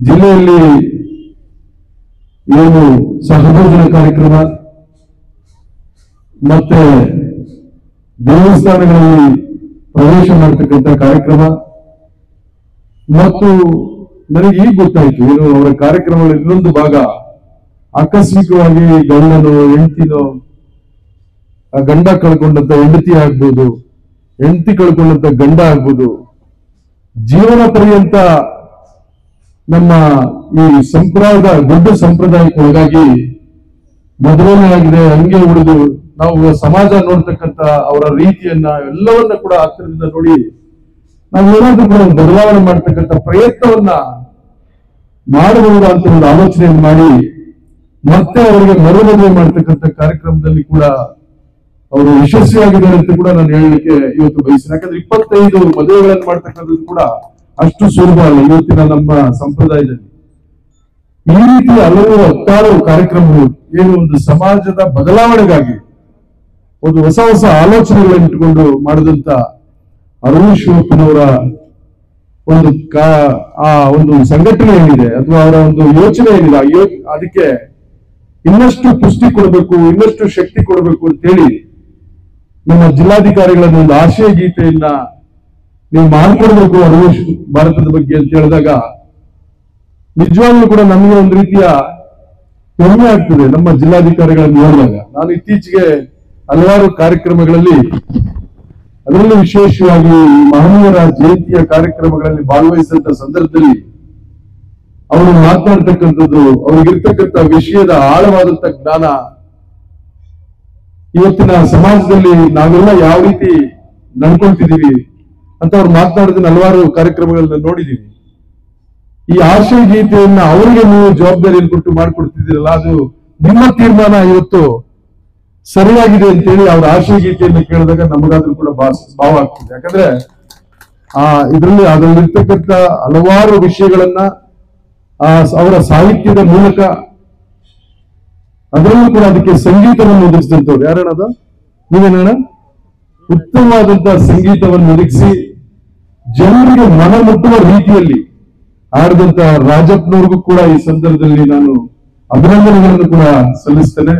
ಜಿಲ್ಲೆಯಲ್ಲಿ ಏನು ಸಹಭೋಜನ ಕಾರ್ಯಕ್ರಮ ಮತ್ತೆ ದೇವಸ್ಥಾನಗಳಲ್ಲಿ ಪ್ರವೇಶ ಮಾಡತಕ್ಕಂಥ ಕಾರ್ಯಕ್ರಮ ಮತ್ತು ನನಗೆ ಈಗ ಗೊತ್ತಾಯ್ತು ಏನು ಅವರ ಕಾರ್ಯಕ್ರಮಗಳ ಇನ್ನೊಂದು ಭಾಗ ಆಕಸ್ಮಿಕವಾಗಿ ಗಂಡನೋ ಹೆಂಡತಿನೋ ಗಂಡ ಕಳ್ಕೊಂಡಂತ ಹೆಂಡತಿ ಆಗ್ಬೋದು, ಹೆಂಡತಿ ಕಳ್ಕೊಂಡಂತ ಗಂಡ ಆಗ್ಬೋದು, ಜೀವನ ಪರ್ಯಂತ ನಮ್ಮ ಈ ದೊಡ್ಡ ಸಂಪ್ರದಾಯಕ್ಕೆ ಒಳಗಾಗಿ ಬದಲಾವಣೆ ಆಗಿದೆ. ಹಂಗೆ ಉಳಿದು ನಾವು ಸಮಾಜ ನೋಡ್ತಕ್ಕಂಥ ಅವರ ರೀತಿಯನ್ನ ಎಲ್ಲವನ್ನ ಕೂಡ ಹತ್ತಿರದಿಂದ ನೋಡಿ ನಾವು ಏನಾದ್ರೂ ಕೂಡ ಬದಲಾವಣೆ ಮಾಡ್ತಕ್ಕಂಥ ಪ್ರಯತ್ನವನ್ನ ಮಾಡಬಹುದು ಅಂತ ಒಂದು ಆಲೋಚನೆಯನ್ನು ಮಾಡಿ ಮತ್ತೆ ಅವರಿಗೆ ಮರುಮದುವೆ ಮಾಡ್ತಕ್ಕಂಥ ಕಾರ್ಯಕ್ರಮದಲ್ಲಿ ಕೂಡ ಅವರು ಯಶಸ್ವಿಯಾಗಿದ್ದಾರೆ ಅಂತ ಕೂಡ ನಾನು ಹೇಳಲಿಕ್ಕೆ ಇವತ್ತು ಬಯಸ್ತೇನೆ. ಯಾಕಂದ್ರೆ 25 ಮದುವೆಗಳನ್ನು ಮಾಡ್ತಕ್ಕಂಥದ್ದು ಕೂಡ ಅಷ್ಟು ಸುಲಭ ಅಲ್ಲ ಇವತ್ತಿನ ನಮ್ಮ ಸಂಪ್ರದಾಯದಲ್ಲಿ. ಈ ರೀತಿ ಹತ್ತಾರು ಕಾರ್ಯಕ್ರಮಗಳು ಏನು ಒಂದು ಸಮಾಜದ ಬದಲಾವಣೆಗಾಗಿ ಒಂದು ಹೊಸ ಆಲೋಚನೆಗಳನ್ನು ಇಟ್ಟುಕೊಂಡು ಮಾಡಿದಂತ ಅರವಿಂದ್ ಶಿವಪ್ಪನವರ ಒಂದು ಸಂಘಟನೆ ಏನಿದೆ ಅಥವಾ ಅವರ ಒಂದು ಯೋಚನೆ ಏನಿದೆ ಅದಕ್ಕೆ ಇನ್ನಷ್ಟು ಪುಷ್ಟಿ ಕೊಡಬೇಕು, ಇನ್ನಷ್ಟು ಶಕ್ತಿ ಕೊಡಬೇಕು ಅಂತೇಳಿ ನಮ್ಮ ಜಿಲ್ಲಾಧಿಕಾರಿಗಳನ್ನ ಒಂದು ಆಶಯ ಗೀತೆಯನ್ನ ನೀವು ಮಾಡ್ಕೊಡ್ಬೇಕು ಅರವಿಂದ್ ಭಾರತದ ಬಗ್ಗೆ ಅಂತ ಹೇಳಿದಾಗ ನಿಜವಾಗ್ಲೂ ಕೂಡ ನಮಗೆ ಒಂದು ರೀತಿಯ ಹೆಮ್ಮೆ ಆಗ್ತದೆ ನಮ್ಮ ಜಿಲ್ಲಾಧಿಕಾರಿಗಳನ್ನು ನೋಡಿದಾಗ. ನಾನು ಇತ್ತೀಚೆಗೆ ಹಲವಾರು ಕಾರ್ಯಕ್ರಮಗಳಲ್ಲಿ ಅದರಲ್ಲೂ ವಿಶೇಷವಾಗಿ ಮಹನೀಯರ ಜಯಂತಿಯ ಕಾರ್ಯಕ್ರಮಗಳಲ್ಲಿ ಭಾಗವಹಿಸಿದಂತ ಸಂದರ್ಭದಲ್ಲಿ ಅವರು ಮಾತನಾಡ್ತಕ್ಕಂಥದ್ದು, ಅವ್ರಿಗಿರ್ತಕ್ಕಂಥ ವಿಷಯದ ಆಳವಾದಂತ ಜ್ಞಾನ ಇವತ್ತಿನ ಸಮಾಜದಲ್ಲಿ ನಾವೆಲ್ಲ ಯಾವ ರೀತಿ ನಡ್ಕೊಳ್ತಿದ್ದೀವಿ ಅಂತ ಅವ್ರು ಮಾತನಾಡಿದ ಹಲವಾರು ಕಾರ್ಯಕ್ರಮಗಳನ್ನ ನೋಡಿದೀವಿ. ಈ ಆಶಯ ಗೀತೆಯನ್ನ ಅವರಿಗೆ ನೀವು ಜವಾಬ್ದಾರಿಯನ್ನು ಕೊಟ್ಟು ಮಾಡಿಕೊಡ್ತಿದ್ದೀರಲ್ಲ, ಅದು ನಿಮ್ಮ ತೀರ್ಮಾನ ಇವತ್ತು ಸರಿಯಾಗಿದೆ ಅಂತೇಳಿ ಅವ್ರ ಆಶಯ ಗೀತೆಯನ್ನು ಕೇಳಿದಾಗ ನಮಗಾದ್ರೂ ಕೂಡ ಭಾವ ಆಗ್ತದೆ. ಯಾಕಂದ್ರೆ ಅದರಲ್ಲಿರ್ತಕ್ಕಂಥ ಹಲವಾರು ವಿಷಯಗಳನ್ನ ಅವರ ಸಾಹಿತ್ಯದ ಮೂಲಕ ಅದರಲ್ಲೂ ಕೂಡ ಅದಕ್ಕೆ ಸಂಗೀತವನ್ನು ಒದಗಿಸಿದಂಥವ್ರು ಯಾರಣ್ಣ ನೀವೇನಣ್ಣ ಉತ್ತಮವಾದಂತಹ ಸಂಗೀತವನ್ನು ಒದಗಿಸಿ ಜನರಿಗೆ ಮನ ಮುಟ್ಟುವ ರೀತಿಯಲ್ಲಿ ಆಡಿದಂತ ರಾಜಪ್ಪನವ್ರಿಗೂ ಕೂಡ ಈ ಸಂದರ್ಭದಲ್ಲಿ ನಾನು ಅಭಿನಂದನೆಗಳನ್ನು ಕೂಡ ಸಲ್ಲಿಸ್ತೇನೆ.